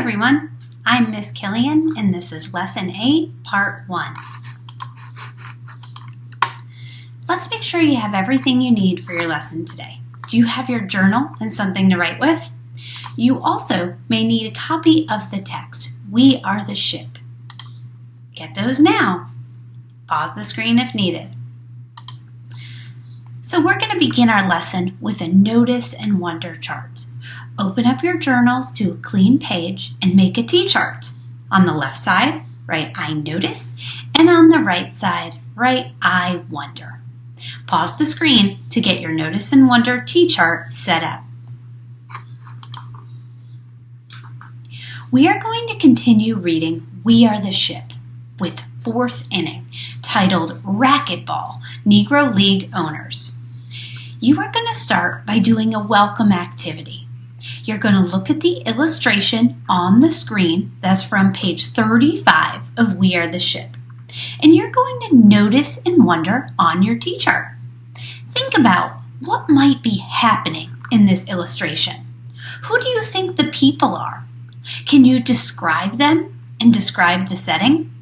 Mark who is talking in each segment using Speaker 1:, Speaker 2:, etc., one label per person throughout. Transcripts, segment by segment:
Speaker 1: everyone, I'm Miss Killian and this is Lesson 8, Part 1. Let's make sure you have everything you need for your lesson today. Do you have your journal and something to write with? You also may need a copy of the text, We Are the Ship. Get those now. Pause the screen if needed. So we're going to begin our lesson with a notice and wonder chart. Open up your journals to a clean page and make a T-chart. On the left side, write I notice, and on the right side, write I wonder. Pause the screen to get your notice and wonder T-chart set up. We are going to continue reading We Are the Ship with fourth inning, titled Racquetball, Negro League Owners. You are going to start by doing a welcome activity. You're going to look at the illustration on the screen that's from page 35 of We Are the Ship. And you're going to notice and wonder on your T-chart. Think about what might be happening in this illustration. Who do you think the people are? Can you describe them and describe the setting?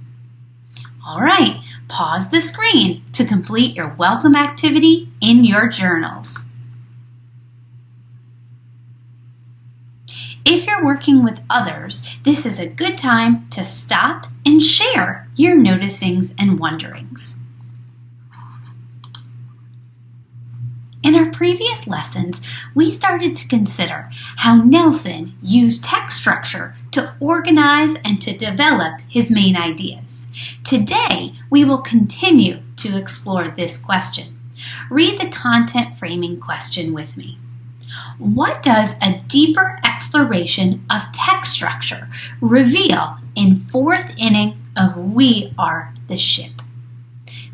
Speaker 1: All right, pause the screen to complete your welcome activity in your journals. If you're working with others, this is a good time to stop and share your noticings and wonderings. In our previous lessons, we started to consider how Nelson used text structure to organize and to develop his main ideas. Today, we will continue to explore this question. Read the content framing question with me. What does a deeper exploration of text structure reveal in fourth inning of We Are the Ship?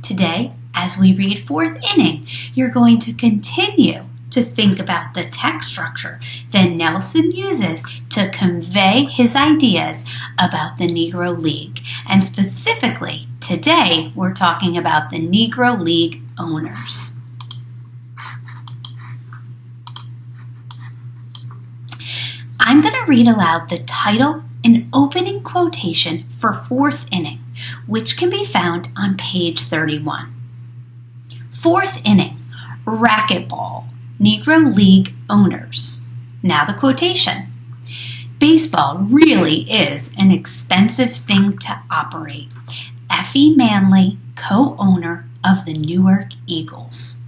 Speaker 1: Today, as we read fourth inning, you're going to continue to think about the text structure that Nelson uses to convey his ideas about the Negro League. And specifically, today, we're talking about the Negro League owners. I'm going to read aloud the title and opening quotation for fourth inning, which can be found on page 31. Fourth inning, racquetball, Negro League owners. Now the quotation. Baseball really is an expensive thing to operate. Effie Manley, co-owner of the Newark Eagles.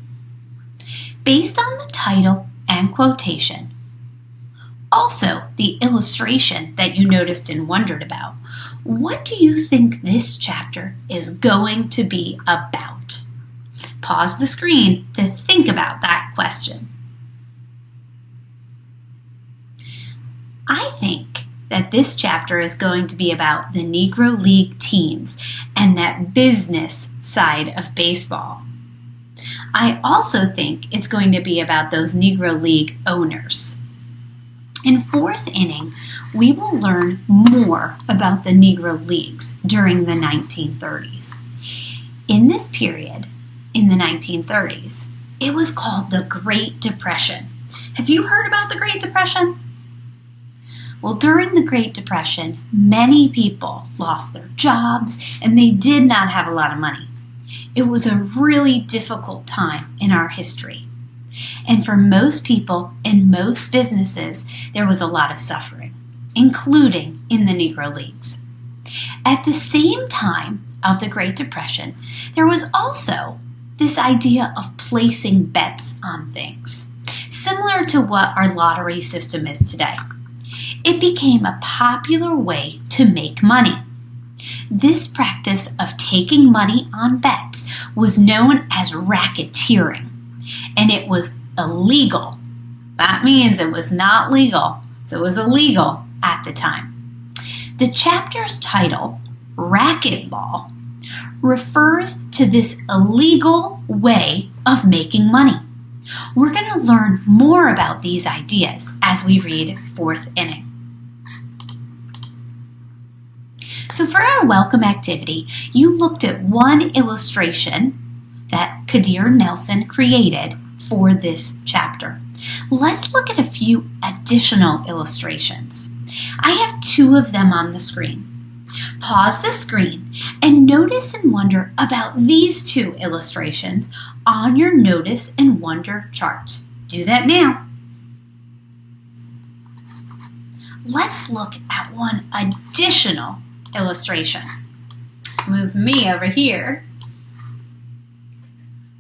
Speaker 1: Based on the title and quotation, also the illustration that you noticed and wondered about, what do you think this chapter is going to be about? Pause the screen to think about that question. I think that this chapter is going to be about the Negro League teams and that business side of baseball. I also think it's going to be about those Negro League owners. In fourth inning, we will learn more about the Negro Leagues during the 1930s. In this period, in the 1930s, it was called the Great Depression. Have you heard about the Great Depression? Well, during the Great Depression, many people lost their jobs and they did not have a lot of money. It was a really difficult time in our history. And for most people and most businesses, there was a lot of suffering, including in the Negro Leagues. At the same time of the Great Depression, there was also this idea of placing bets on things, similar to what our lottery system is today. It became a popular way to make money. This practice of taking money on bets was known as racketeering, and it was illegal. That means it was not legal, so it was illegal at the time. The chapter's title, Racquetball, refers to this illegal way of making money. We're going to learn more about these ideas as we read fourth inning. So for our welcome activity, you looked at one illustration that Kadir Nelson created for this chapter. Let's look at a few additional illustrations. I have two of them on the screen. Pause the screen and notice and wonder about these two illustrations on your Notice and Wonder chart. Do that now. Let's look at one additional illustration. Move me over here.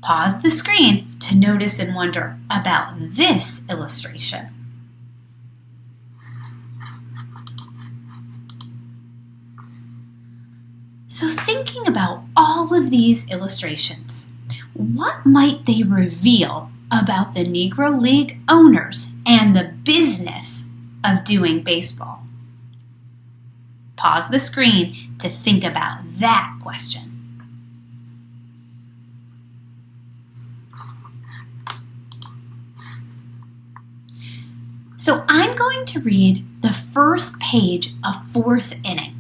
Speaker 1: Pause the screen to notice and wonder about this illustration. So thinking about all of these illustrations, what might they reveal about the Negro League owners and the business of doing baseball? Pause the screen to think about that question. So I'm going to read the first page of Fourth Inning.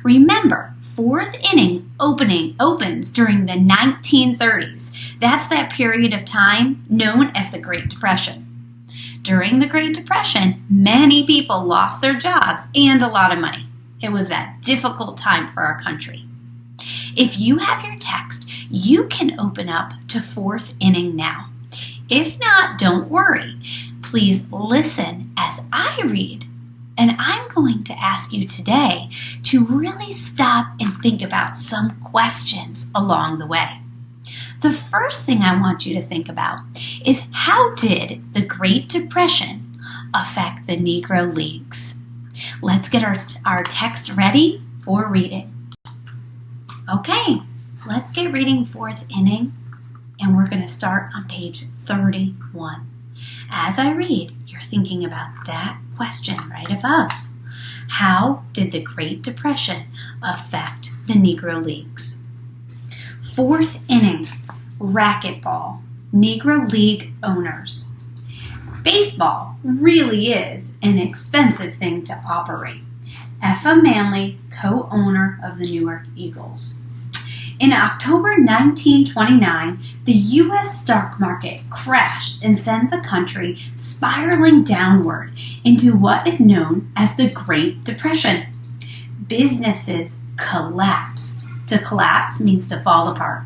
Speaker 1: Remember, Fourth Inning opens during the 1930s. That's that period of time known as the Great Depression. During the Great Depression, many people lost their jobs and a lot of money. It was that difficult time for our country. If you have your text, you can open up to Fourth Inning now. If not, don't worry. Please listen as I read. And I'm going to ask you today to really stop and think about some questions along the way. The first thing I want you to think about is, how did the Great Depression affect the Negro Leagues? Let's get our text ready for reading. Okay, let's get reading Fourth Inning, and we're going to start on page 31. As I read, you're thinking about that question right above. How did the Great Depression affect the Negro Leagues? Fourth Inning, racquetball, Negro League owners. Baseball really is an expensive thing to operate. Effa Manley, co-owner of the Newark Eagles. In October 1929, the U.S. stock market crashed and sent the country spiraling downward into what is known as the Great Depression. Businesses collapsed. To collapse means to fall apart.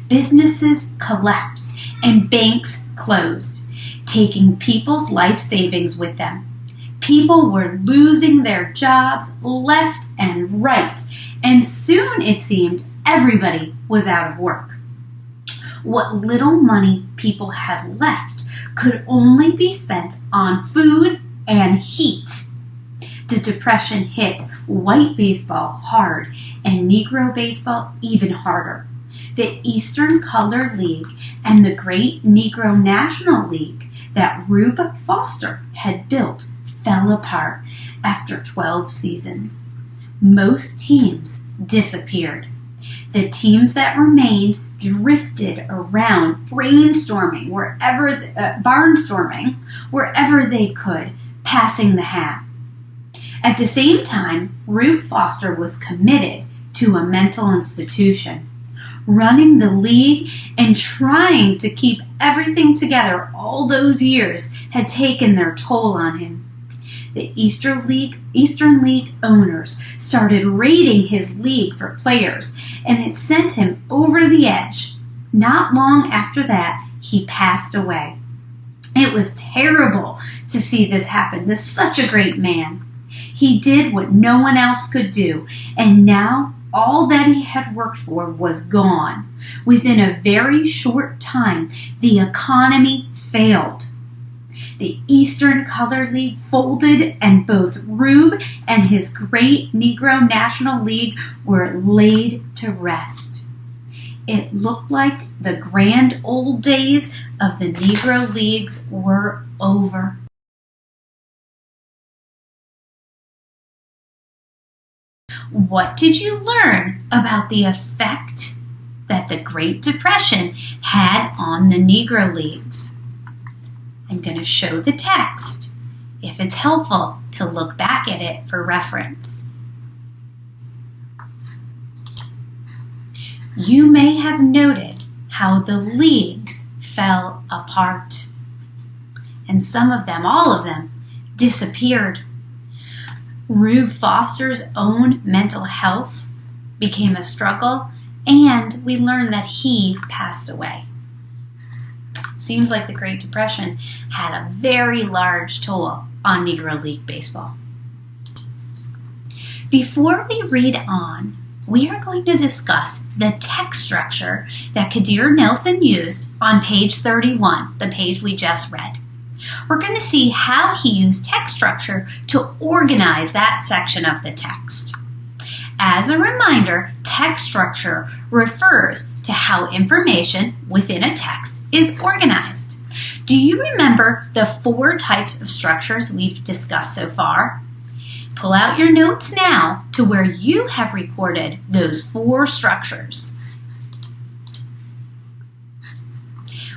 Speaker 1: Businesses collapsed and banks closed, taking people's life savings with them. People were losing their jobs left and right, and soon it seemed everybody was out of work. What little money people had left could only be spent on food and heat. The Depression hit white baseball hard and Negro baseball even harder. The Eastern Colored League and the Great Negro National League that Rube Foster had built fell apart after 12 seasons. Most teams disappeared. The teams that remained drifted around, barnstorming wherever they could, passing the hat. At the same time, Rube Foster was committed to a mental institution. Running the league and trying to keep everything together all those years had taken their toll on him. The Eastern League owners started raiding his league for players, and it sent him over the edge. Not long after that, he passed away. It was terrible to see this happen to such a great man. He did what no one else could do, and now all that he had worked for was gone. Within a very short time, the economy failed. The Eastern Colored League folded, and both Rube and his Great Negro National League were laid to rest. It looked like the grand old days of the Negro Leagues were over. What did you learn about the effect that the Great Depression had on the Negro Leagues? I'm going to show the text if it's helpful to look back at it for reference. You may have noted how the leagues fell apart, and some of them, all of them, disappeared. Rube Foster's own mental health became a struggle, and we learned that he passed away. Seems like the Great Depression had a very large toll on Negro League baseball. Before we read on, we are going to discuss the text structure that Kadir Nelson used on page 31, the page we just read. We're going to see how he used text structure to organize that section of the text. As a reminder, text structure refers to how information within a text is organized. Do you remember the 4 types of structures we've discussed so far? Pull out your notes now to where you have recorded those 4 structures.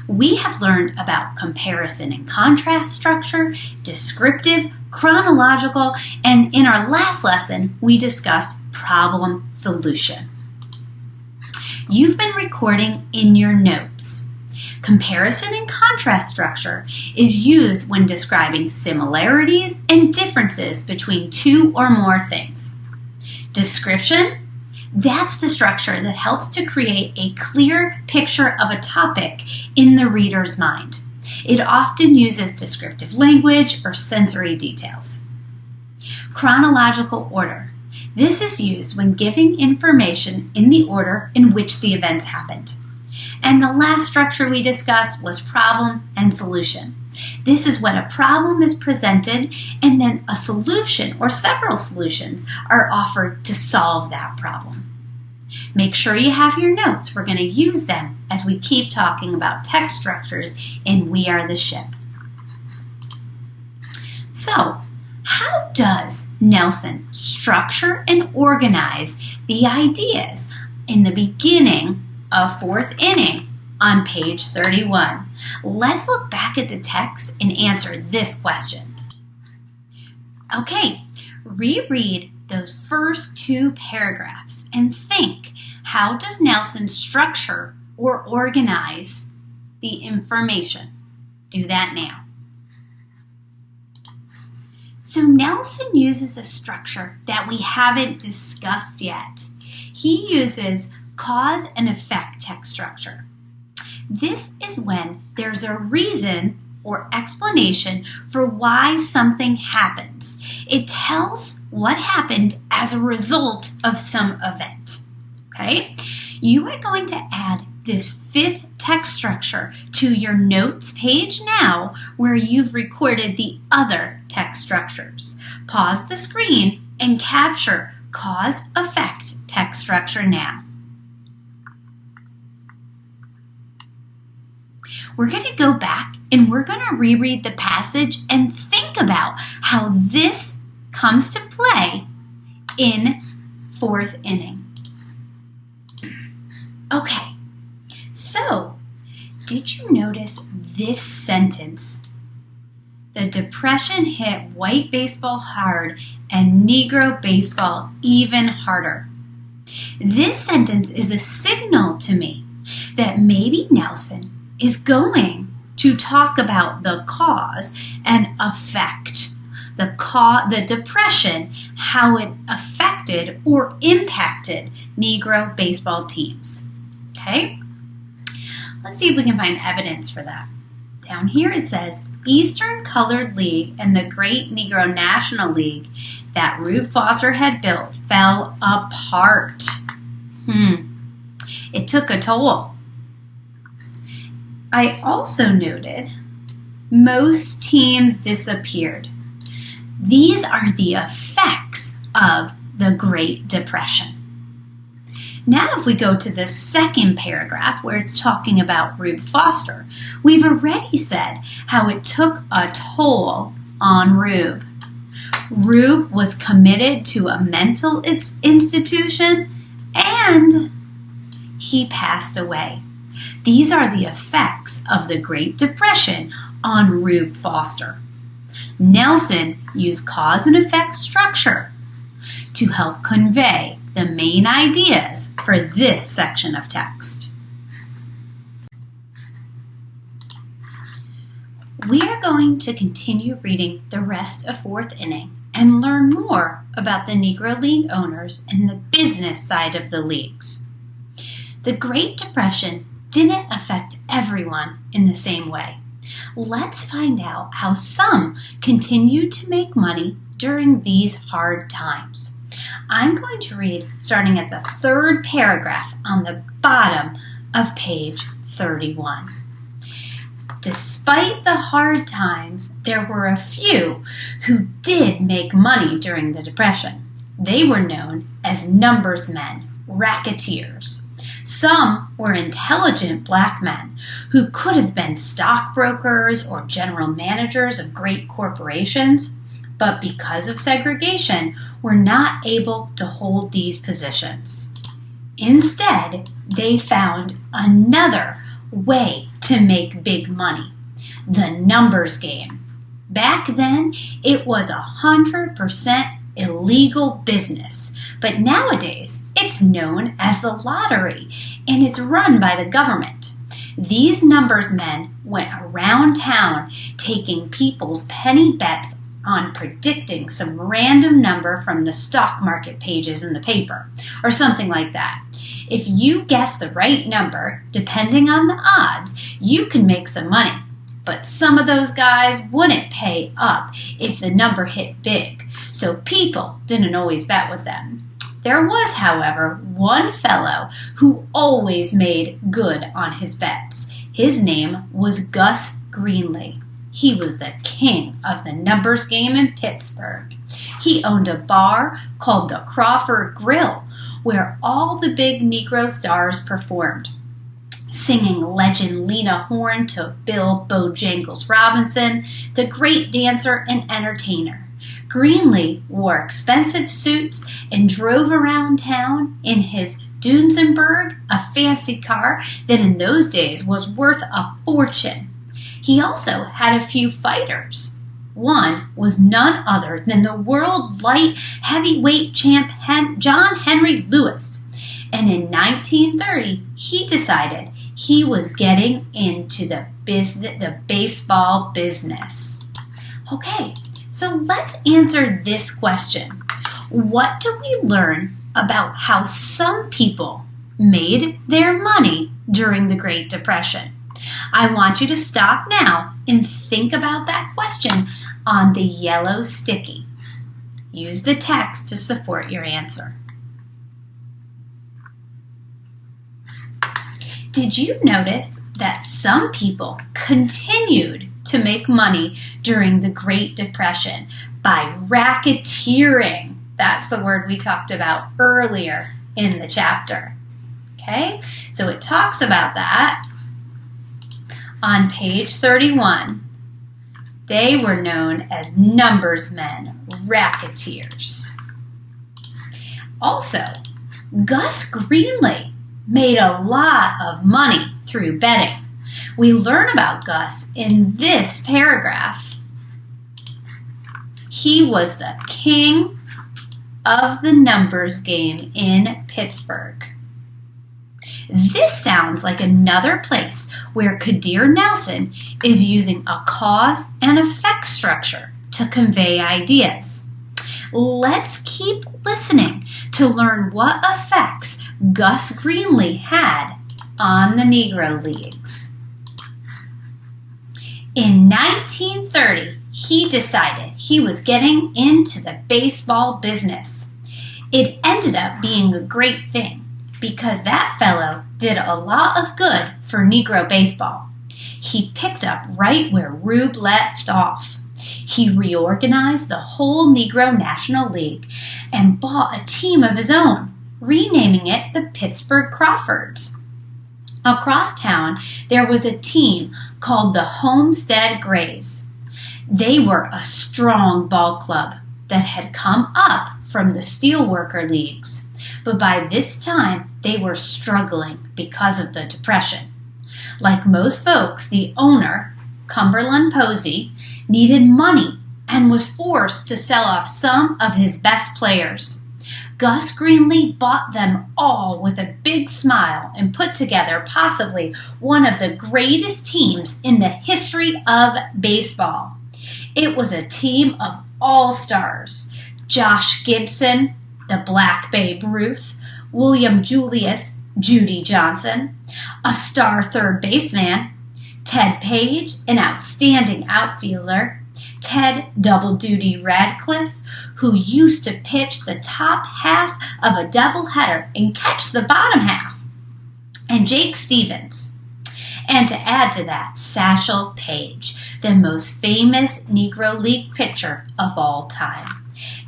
Speaker 1: We have learned about comparison and contrast structure, descriptive, chronological, and in our last lesson, we discussed problem solution. You've been recording in your notes. Comparison and contrast structure is used when describing similarities and differences between 2 or more things. Description, that's the structure that helps to create a clear picture of a topic in the reader's mind. It often uses descriptive language or sensory details. Chronological order. This is used when giving information in the order in which the events happened. And the last structure we discussed was problem and solution. This is when a problem is presented and then a solution or several solutions are offered to solve that problem. Make sure you have your notes. We're going to use them as we keep talking about text structures in We Are the Ship. So, how does Nelson structure and organize the ideas in the beginning of 4th inning on page 31? Let's look back at the text and answer this question. Okay, reread those first 2 paragraphs and think, how does Nelson structure or organize the information? Do that now. So Nelson uses a structure that we haven't discussed yet. He uses cause and effect text structure. This is when there's a reason or explanation for why something happens. It tells what happened as a result of some event. Okay? You are going to add this 5th text structure to your notes page now where you've recorded the other text structures. Pause the screen and capture cause-effect text structure now. We're going to go back and we're going to reread the passage and think about how this comes to play in 4th inning. Okay, so did you notice this sentence? The Depression hit white baseball hard and Negro baseball even harder. This sentence is a signal to me that maybe Nelson is going to talk about the cause and effect. The Depression, how it affected or impacted Negro baseball teams. Okay? Let's see if we can find evidence for that. Down here it says, Eastern Colored League and the Great Negro National League that Rube Foster had built fell apart. It took a toll. I also noted most teams disappeared. These are the effects of the Great Depression. Now if we go to the second paragraph where it's talking about Rube Foster, we've already said how it took a toll on Rube. Rube was committed to a mental institution and he passed away. These are the effects of the Great Depression on Rube Foster. Nelson used cause and effect structure to help convey the main ideas for this section of text. We are going to continue reading the rest of 4th inning, and learn more about the Negro League owners and the business side of the leagues. The Great Depression didn't affect everyone in the same way. Let's find out how some continued to make money during these hard times. I'm going to read starting at the third paragraph on the bottom of page 31. Despite the hard times, there were a few who did make money during the Depression. They were known as numbers men, racketeers. Some were intelligent black men who could have been stockbrokers or general managers of great corporations, but because of segregation, were not able to hold these positions. Instead, they found another way to make big money, the numbers game. Back then, it was 100% illegal business, but nowadays it's known as the lottery and it's run by the government. These numbers men went around town taking people's penny bets on predicting some random number from the stock market pages in the paper, or something like that. If you guess the right number, depending on the odds, you can make some money. But some of those guys wouldn't pay up if the number hit big, so people didn't always bet with them. There was, however, one fellow who always made good on his bets. His name was Gus Greenlee. He was the king of the numbers game in Pittsburgh. He owned a bar called the Crawford Grill, where all the big Negro stars performed, singing legend Lena Horne to Bill Bojangles Robinson, the great dancer and entertainer. Greenlee wore expensive suits and drove around town in his Duesenberg, a fancy car that in those days was worth a fortune. He also had a few fighters. One was none other than the world light heavyweight champ John Henry Lewis. And in 1930, he decided he was getting into the baseball business. Okay, so let's answer this question. What do we learn about how some people made their money during the Great Depression? I want you to stop now and think about that question on the yellow sticky. Use the text to support your answer. Did you notice that some people continued to make money during the Great Depression by racketeering? That's the word we talked about earlier in the chapter. Okay, so it talks about that on page 31. They were known as numbers men, racketeers. Also, Gus Greenlee made a lot of money through betting. We learn about Gus in this paragraph. He was the king of the numbers game in Pittsburgh. This sounds like another place where Kadir Nelson is using a cause and effect structure to convey ideas. Let's keep listening to learn what effects Gus Greenlee had on the Negro Leagues. In 1930, he decided he was getting into the baseball business. It ended up being a great thing, because that fellow did a lot of good for Negro baseball. He picked up right where Rube left off. He reorganized the whole Negro National League and bought a team of his own, renaming it the Pittsburgh Crawfords. Across town, there was a team called the Homestead Grays. They were a strong ball club that had come up from the steelworker leagues. But by this time, they were struggling because of the Depression. Like most folks, the owner, Cumberland Posey, needed money and was forced to sell off some of his best players. Gus Greenlee bought them all with a big smile and put together possibly one of the greatest teams in the history of baseball. It was a team of all-stars: Josh Gibson, the Black Babe Ruth, William Julius, Judy Johnson, a star third baseman, Ted Page, an outstanding outfielder, Ted Double Duty Radcliffe, who used to pitch the top half of a doubleheader and catch the bottom half, and Jake Stevens. And to add to that, Satchel Paige, the most famous Negro League pitcher of all time,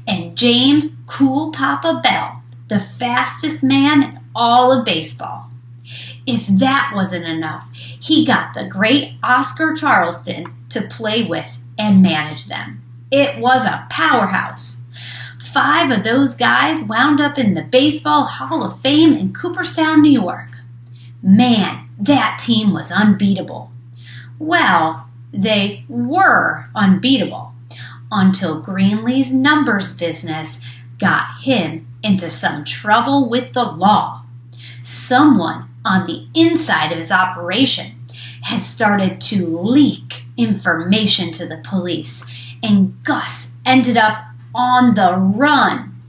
Speaker 1: and James Cool Papa Bell, the fastest man in all of baseball. If that wasn't enough, he got the great Oscar Charleston to play with and manage them. It was a powerhouse. 5 of those guys wound up in the Baseball Hall of Fame in Cooperstown, New York. Man, that team was unbeatable. Well, they were unbeatable until Greenlee's numbers business got him into some trouble with the law. Someone on the inside of his operation had started to leak information to the police, and Gus ended up on the run.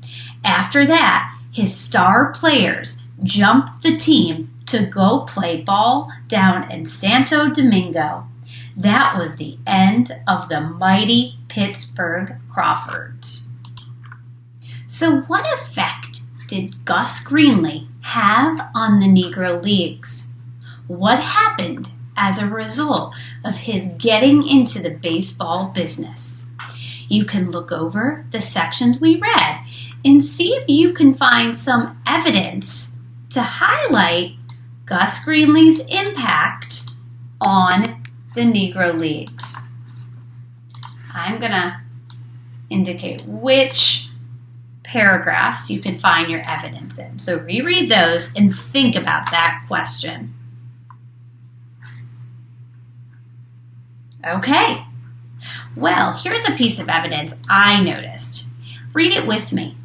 Speaker 1: After that, his star players jumped the team to go play ball down in Santo Domingo. That was the end of the mighty Pittsburgh Crawfords. So what effect did Gus Greenlee have on the Negro Leagues? What happened as a result of his getting into the baseball business? You can look over the sections we read and see if you can find some evidence to highlight Gus Greenlee's impact on the Negro Leagues. I'm going to indicate which paragraphs you can find your evidence in. So reread those and think about that question. Okay. Well, here's a piece of evidence I noticed. Read it with me.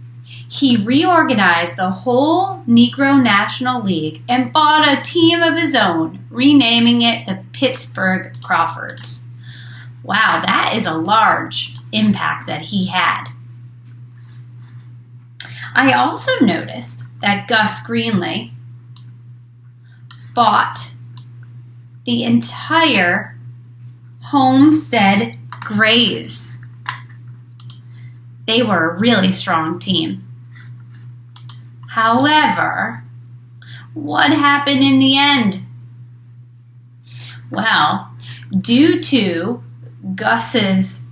Speaker 1: He reorganized the whole Negro National League and bought a team of his own, renaming it the Pittsburgh Crawfords. Wow, that is a large impact that he had. I also noticed that Gus Greenlee bought the entire Homestead Grays. They were a really strong team. However, what happened in the end? Well, due to Gus's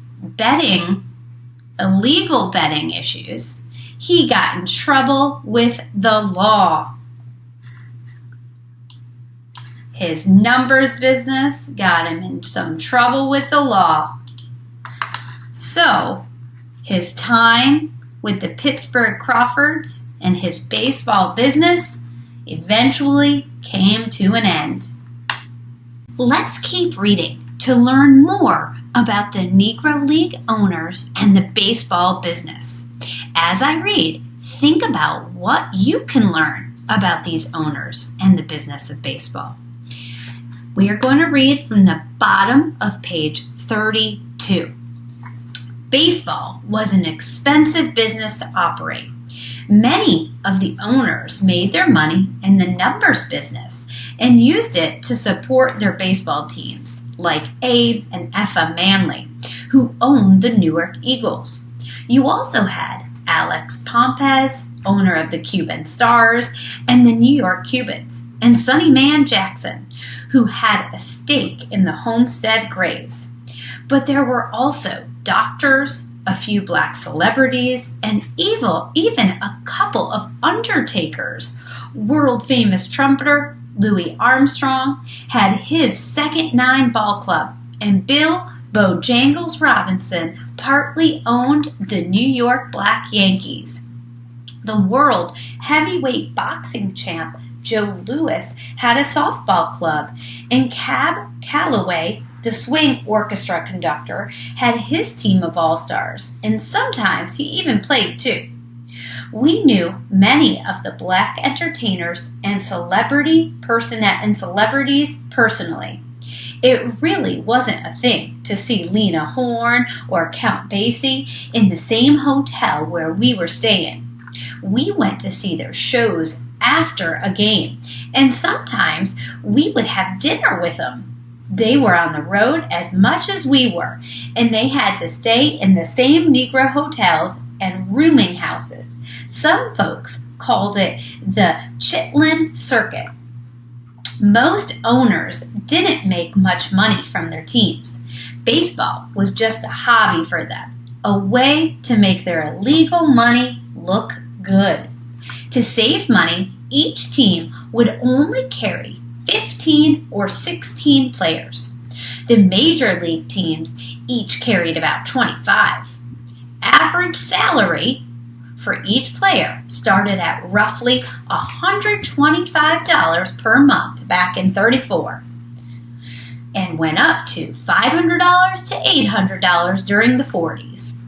Speaker 1: illegal betting issues, he got in trouble with the law. His numbers business got him in some trouble with the law. So, his time with the Pittsburgh Crawfords and his baseball business eventually came to an end. Let's keep reading to learn more about the Negro League owners and the baseball business. As I read, think about what you can learn about these owners and the business of baseball. We are going to read from the bottom of page 32. Baseball was an expensive business to operate. Many of the owners made their money in the numbers business and used it to support their baseball teams, like Abe and Effa Manley, who owned the Newark Eagles. You also had Alex Pompez, owner of the Cuban Stars, and the New York Cubans, and Sonny Man Jackson, who had a stake in the Homestead Grays. But there were also doctors, a few black celebrities, and even a couple of undertakers. World-famous trumpeter Louis Armstrong had his second 9 ball club, and Bill Bojangles Robinson partly owned the New York Black Yankees. The world heavyweight boxing champ Joe Louis had a softball club, and Cab Calloway, the swing orchestra conductor, had his team of all-stars, and sometimes he even played too. We knew many of the black entertainers and celebrities personally. It really wasn't a thing to see Lena Horne or Count Basie in the same hotel where we were staying. We went to see their shows after a game, and sometimes we would have dinner with them. They were on the road as much as we were, and they had to stay in the same Negro hotels and rooming houses. Some folks called it the Chitlin Circuit. Most owners didn't make much money from their teams. Baseball was just a hobby for them, a way to make their illegal money look good. To save money, each team would only carry 15 or 16 players. The major league teams each carried about 25. Average salary for each player started at roughly $125 per month back in '34 and went up to $500 to $800 during the '40s.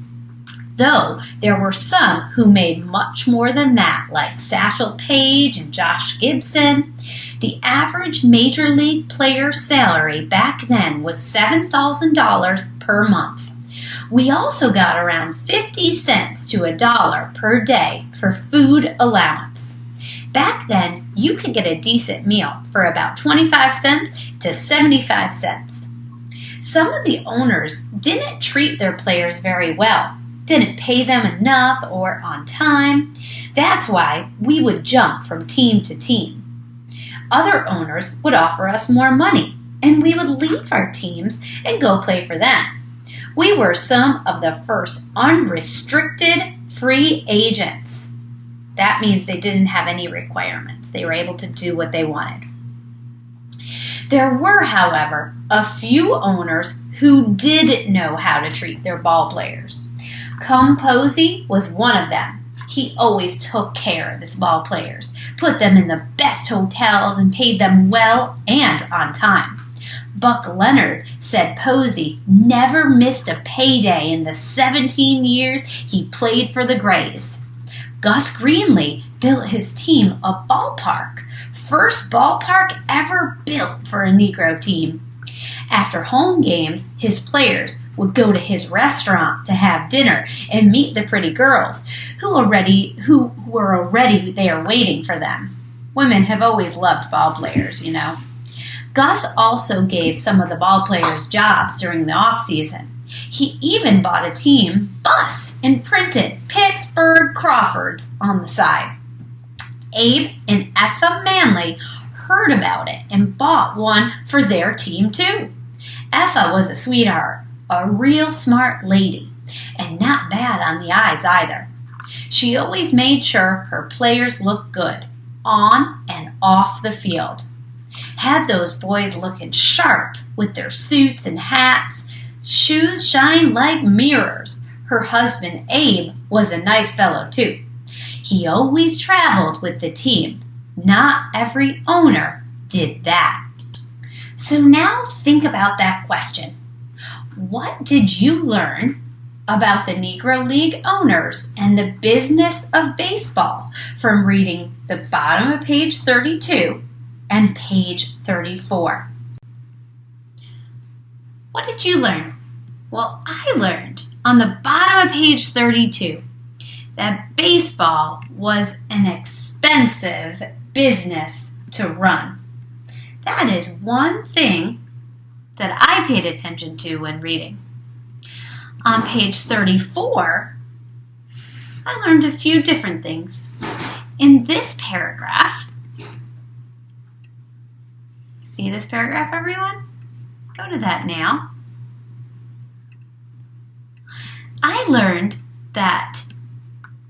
Speaker 1: Though there were some who made much more than that, like Satchel Paige and Josh Gibson. The average major league player's salary back then was $7,000 per month. We also got around 50 cents to $1 per day for food allowance. Back then, you could get a decent meal for about 25 cents to 75 cents. Some of the owners didn't treat their players very well, didn't pay them enough or on time. That's why we would jump from team to team. Other owners would offer us more money, and we would leave our teams and go play for them. We were some of the first unrestricted free agents. That means they didn't have any requirements. They were able to do what they wanted. There were, however, a few owners who did know how to treat their ball players. Cum Posey was one of them. He always took care of his ball players, put them in the best hotels, and paid them well and on time. Buck Leonard said Posey never missed a payday in the 17 years he played for the Grays. Gus Greenlee built his team a ballpark, first ballpark ever built for a Negro team. After home games, his players would go to his restaurant to have dinner and meet the pretty girls who were already there waiting for them. Women have always loved ball players, you know. Gus also gave some of the ball players jobs during the off-season. He even bought a team bus and printed Pittsburgh Crawfords on the side. Abe and Effa Manley heard about it and bought one for their team too. Effa was a sweetheart, a real smart lady, and not bad on the eyes either. She always made sure her players looked good, on and off the field. Had those boys looking sharp with their suits and hats. Shoes shined like mirrors. Her husband, Abe, was a nice fellow too. He always traveled with the team. Not every owner did that. So now think about that question. What did you learn about the Negro League owners and the business of baseball from reading the bottom of page 32 and page 34? What did you learn? Well, I learned on the bottom of page 32 that baseball was an expensive business to run. That is one thing that I paid attention to when reading. On page 34, I learned a few different things. In this paragraph, see this paragraph, everyone? Go to that now. I learned that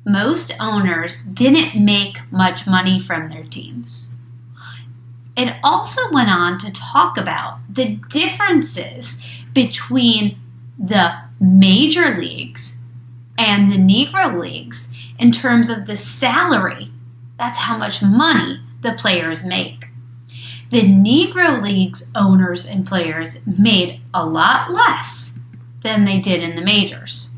Speaker 1: most owners didn't make much money from their teams. It also went on to talk about the differences between the major leagues and the Negro leagues in terms of the salary. That's how much money the players make. The Negro leagues owners and players made a lot less than they did in the majors.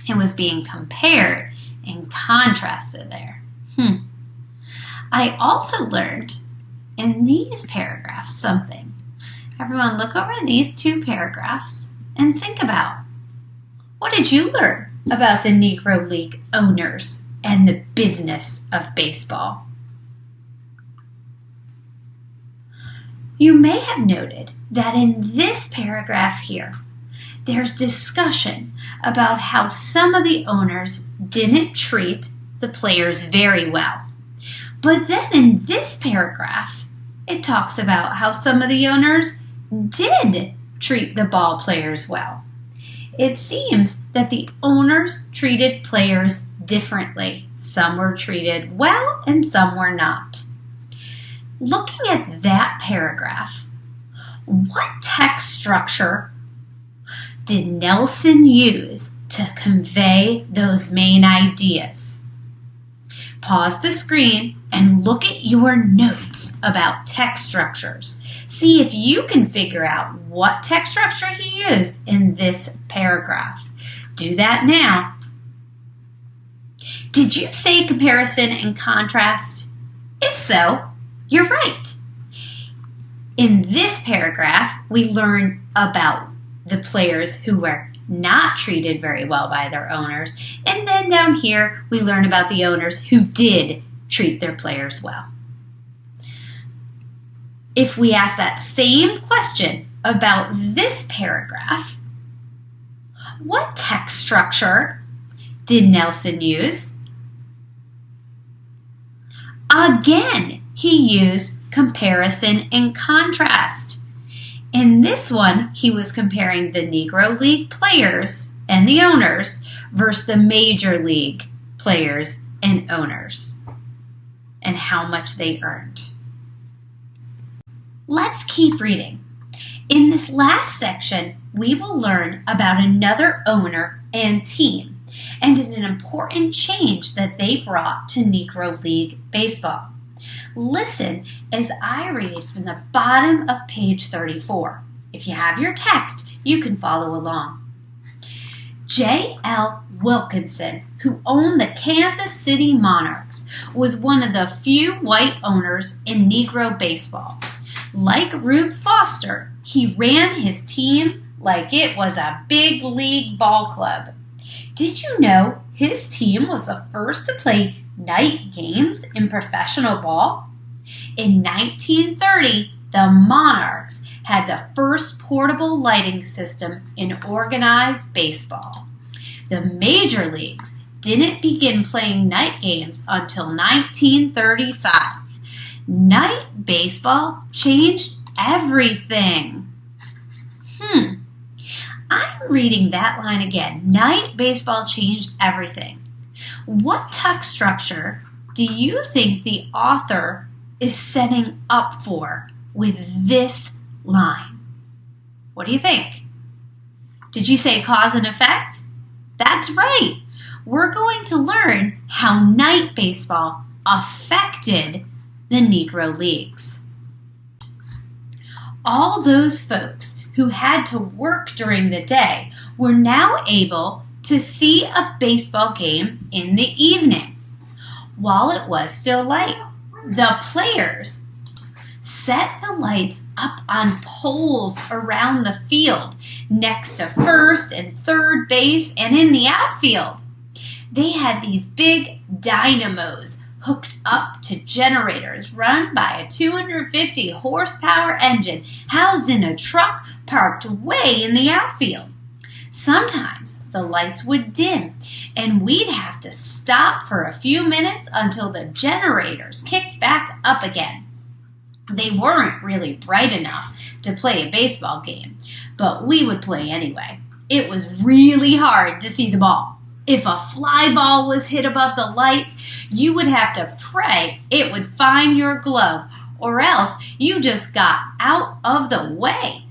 Speaker 1: It was being compared and contrasted there. I also learned in these paragraphs something Everyone, look over these two paragraphs and think about, what did you learn about the Negro League owners and the business of baseball? You may have noted that in this paragraph here, there's discussion about how some of the owners didn't treat the players very well. But then in this paragraph, it talks about how some of the owners did treat the ball players well. It seems that the owners treated players differently. Some were treated well and some were not. Looking at that paragraph, what text structure did Nelson use to convey those main ideas? Pause the screen and look at your notes about text structures. See if you can figure out what text structure he used in this paragraph. Do that now. Did you say comparison and contrast? If so, you're right. In this paragraph, we learn about the players who were not treated very well by their owners. And then down here, we learn about the owners who did treat their players well. If we ask that same question about this paragraph, what text structure did Nelson use? Again, he used comparison and contrast. In this one, he was comparing the Negro League players and the owners versus the Major League players and owners and how much they earned. Let's keep reading. In this last section, we will learn about another owner and team and an important change that they brought to Negro League baseball. Listen as I read from the bottom of page 34. If you have your text, you can follow along. J.L. Wilkinson, who owned the Kansas City Monarchs, was one of the few white owners in Negro baseball. Like Rube Foster, he ran his team like it was a big league ball club. Did you know his team was the first to play night games in professional ball? In 1930, the Monarchs had the first portable lighting system in organized baseball. The major leagues didn't begin playing night games until 1935. Night baseball changed everything. I'm reading that line again. Night baseball changed everything. What text structure do you think the author is setting up for with this line? What do you think? Did you say cause and effect? That's right. We're going to learn how night baseball affected the Negro Leagues. All those folks who had to work during the day were now able to see a baseball game in the evening. While it was still light, the players set the lights up on poles around the field, next to first and third base and in the outfield. They had these big dynamos hooked up to generators run by a 250 horsepower engine housed in a truck parked way in the outfield. Sometimes the lights would dim and we'd have to stop for a few minutes until the generators kicked back up again. They weren't really bright enough to play a baseball game, but we would play anyway. It was really hard to see the ball. If a fly ball was hit above the lights, you would have to pray it would find your glove, or else you just got out of the way.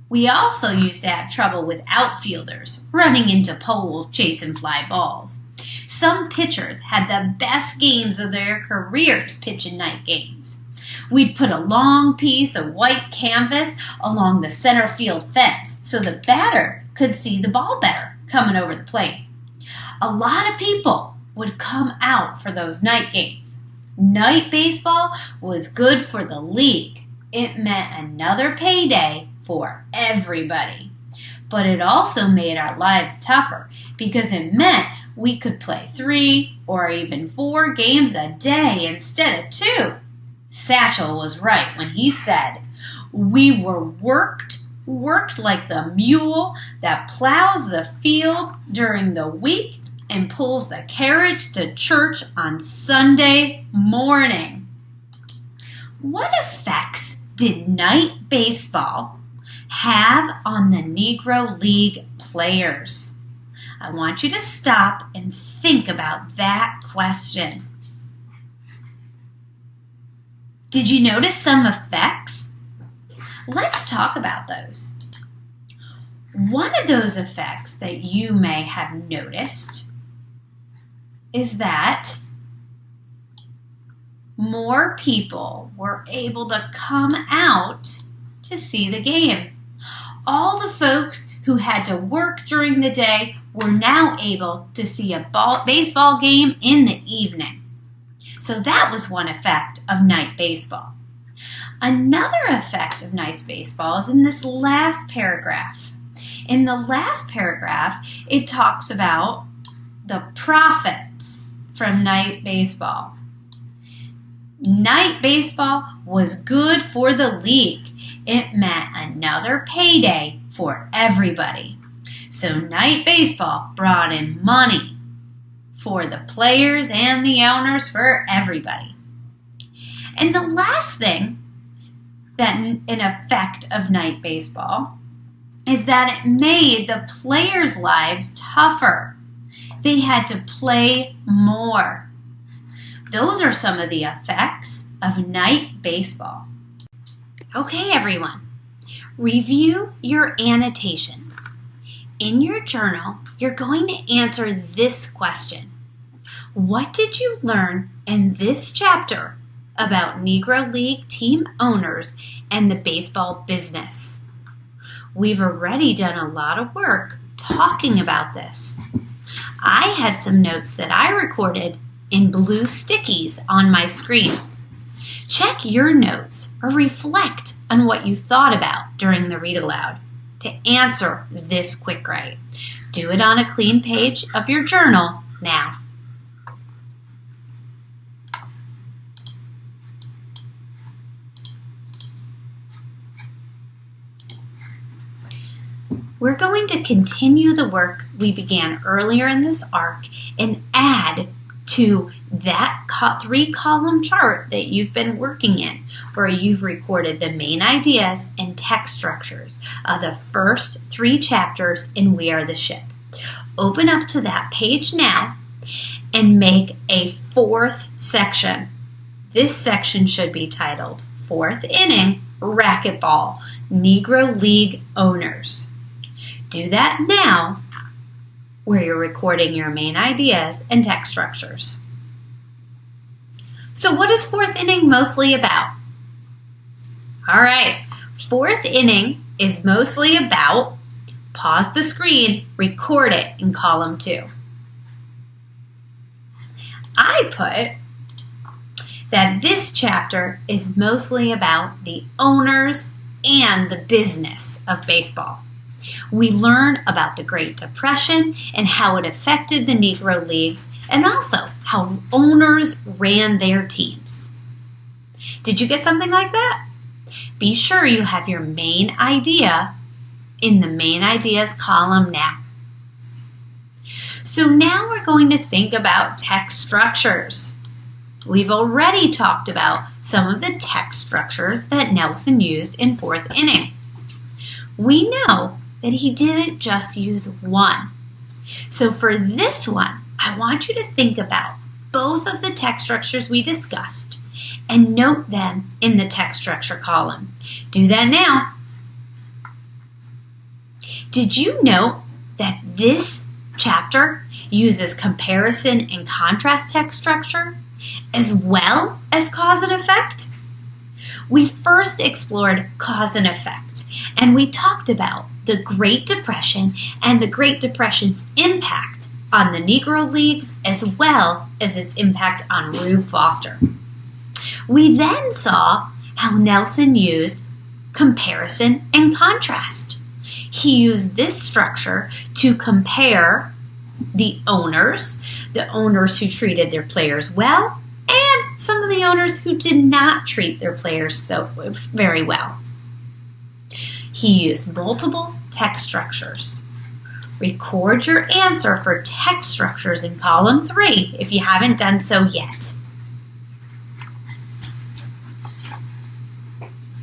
Speaker 1: We also used to have trouble with outfielders running into poles chasing fly balls. Some pitchers had the best games of their careers pitching night games. We'd put a long piece of white canvas along the center field fence so the batter could see the ball better coming over the plate. A lot of people would come out for those night games. Night baseball was good for the league. It meant another payday for everybody. But it also made our lives tougher because it meant we could play 3 or even 4 games a day instead of 2. Satchel was right when he said, "We were worked like the mule that plows the field during the week and pulls the carriage to church on Sunday morning." What effects did night baseball have on the Negro League players? I want you to stop and think about that question. Did you notice some effects? Let's talk about those. One of those effects that you may have noticed is that more people were able to come out to see the game. All the folks who had to work during the day were now able to see a baseball game in the evening. So that was one effect of night baseball. Another effect of night baseball is in this last paragraph. In the last paragraph, it talks about the profits from night baseball. Night baseball was good for the league. It meant another payday for everybody. So night baseball brought in money for the players and the owners, for everybody. And the last thing that an effect of night baseball is that it made the players' lives tougher. They had to play more. Those are some of the effects of night baseball. Okay, everyone, review your annotations. In your journal, you're going to answer this question. What did you learn in this chapter about Negro League team owners and the baseball business? We've already done a lot of work talking about this. I had some notes that I recorded in blue stickies on my screen. Check your notes or reflect on what you thought about during the read aloud to answer this quick write. Do it on a clean page of your journal now. We're going to continue the work we began earlier in this arc and add to that 3-column chart that you've been working in, where you've recorded the main ideas and text structures of the first 3 chapters in We Are the Ship. Open up to that page now and make a 4th section. This section should be titled 4th Inning Racquetball, Negro League Owners. Do that now, where you're recording your main ideas and text structures. So what is 4th inning mostly about? All right, 4th inning is mostly about, pause the screen, record it in column 2. I put that this chapter is mostly about the owners and the business of baseball. We learn about the Great Depression and how it affected the Negro Leagues, and also how owners ran their teams. Did you get something like that? Be sure you have your main idea in the main ideas column now. So now we're going to think about text structures. We've already talked about some of the text structures that Nelson used in 4th inning. We know that he didn't just use one. So for this one, I want you to think about both of the text structures we discussed and note them in the text structure column. Do that now. Did you note that this chapter uses comparison and contrast text structure as well as cause and effect? We first explored cause and effect, and we talked about the Great Depression and the Great Depression's impact on the Negro Leagues as well as its impact on Rube Foster. We then saw how Nelson used comparison and contrast. He used this structure to compare the owners who treated their players well, and some of the owners who did not treat their players so very well. He used multiple text structures. Record your answer for text structures in column 3 if you haven't done so yet.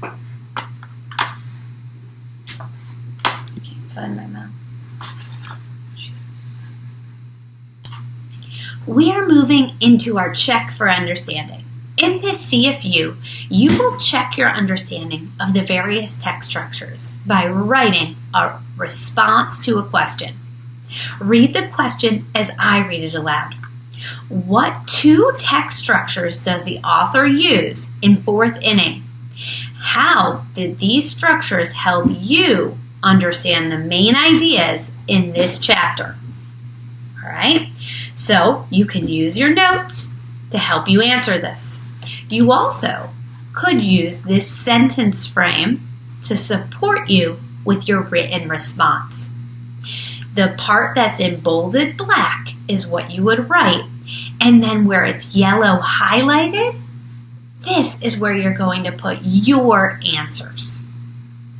Speaker 1: I can't find my mouse. Jesus. We are moving into our check for understanding. In this CFU, you will check your understanding of the various text structures by writing a response to a question. Read the question as I read it aloud. What 2 text structures does the author use in 4th inning? How did these structures help you understand the main ideas in this chapter? All right, so you can use your notes to help you answer this. You also could use this sentence frame to support you with your written response. The part that's in bolded black is what you would write, and then where it's yellow highlighted, this is where you're going to put your answers.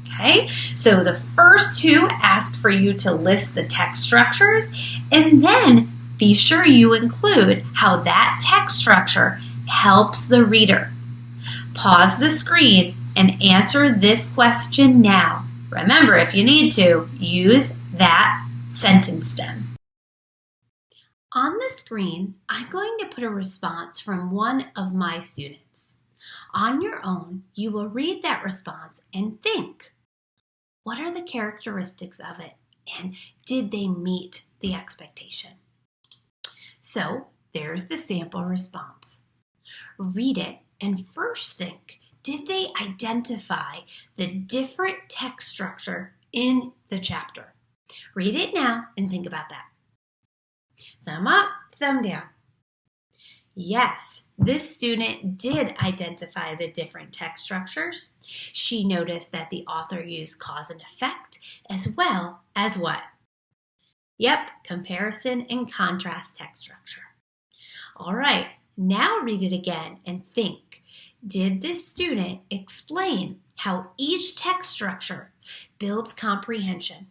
Speaker 1: Okay, so the first 2 ask for you to list the text structures, and then be sure you include how that text structure helps the reader. Pause the screen and answer this question now. Remember, if you need to, use that sentence stem. On the screen, I'm going to put a response from one of my students. On your own, you will read that response and think, what are the characteristics of it, and did they meet the expectation? So there's the sample response. Read it and first think, did they identify the different text structure in the chapter? Read it now and think about that. Thumb up, thumb down. Yes, this student did identify the different text structures. She noticed that the author used cause and effect as well as what? Yep, comparison and contrast text structure. All right, now read it again and think, did this student explain how each text structure builds comprehension?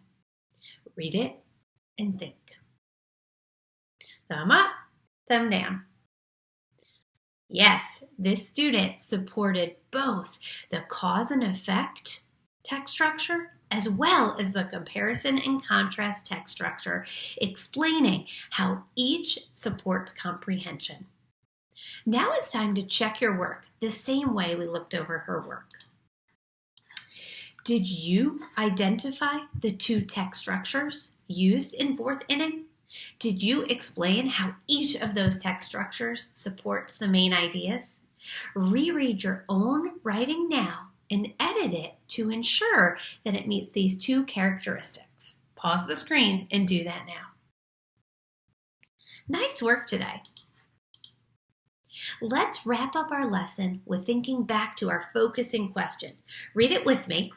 Speaker 1: Read it and think. Thumb up, thumb down. Yes, this student supported both the cause and effect text structure as well as the comparison and contrast text structure, explaining how each supports comprehension. Now it's time to check your work the same way we looked over her work. Did you identify the 2 text structures used in 4th inning? Did you explain how each of those text structures supports the main ideas? Reread your own writing now and edit it to ensure that it meets these 2 characteristics. Pause the screen and do that now. Nice work today. Let's wrap up our lesson with thinking back to our focusing question. Read it with me.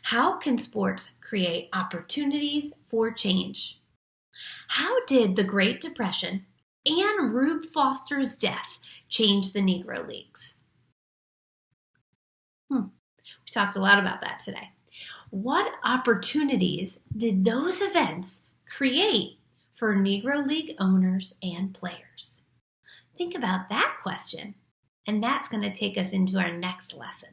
Speaker 1: How can sports create opportunities for change? How did the Great Depression and Rube Foster's death change the Negro Leagues? We talked a lot about that today. What opportunities did those events create for Negro League owners and players? Think about that question, and that's going to take us into our next lesson.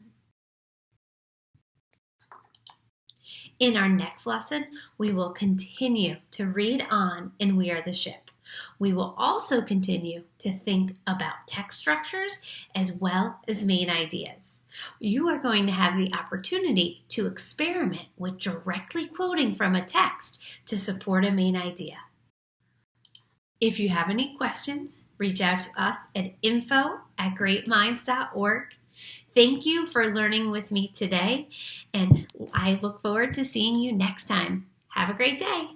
Speaker 1: In our next lesson, we will continue to read on in We Are the Ship. We will also continue to think about text structures as well as main ideas. You are going to have the opportunity to experiment with directly quoting from a text to support a main idea. If you have any questions, reach out to us at info@greatminds.org. Thank you for learning with me today, and I look forward to seeing you next time. Have a great day.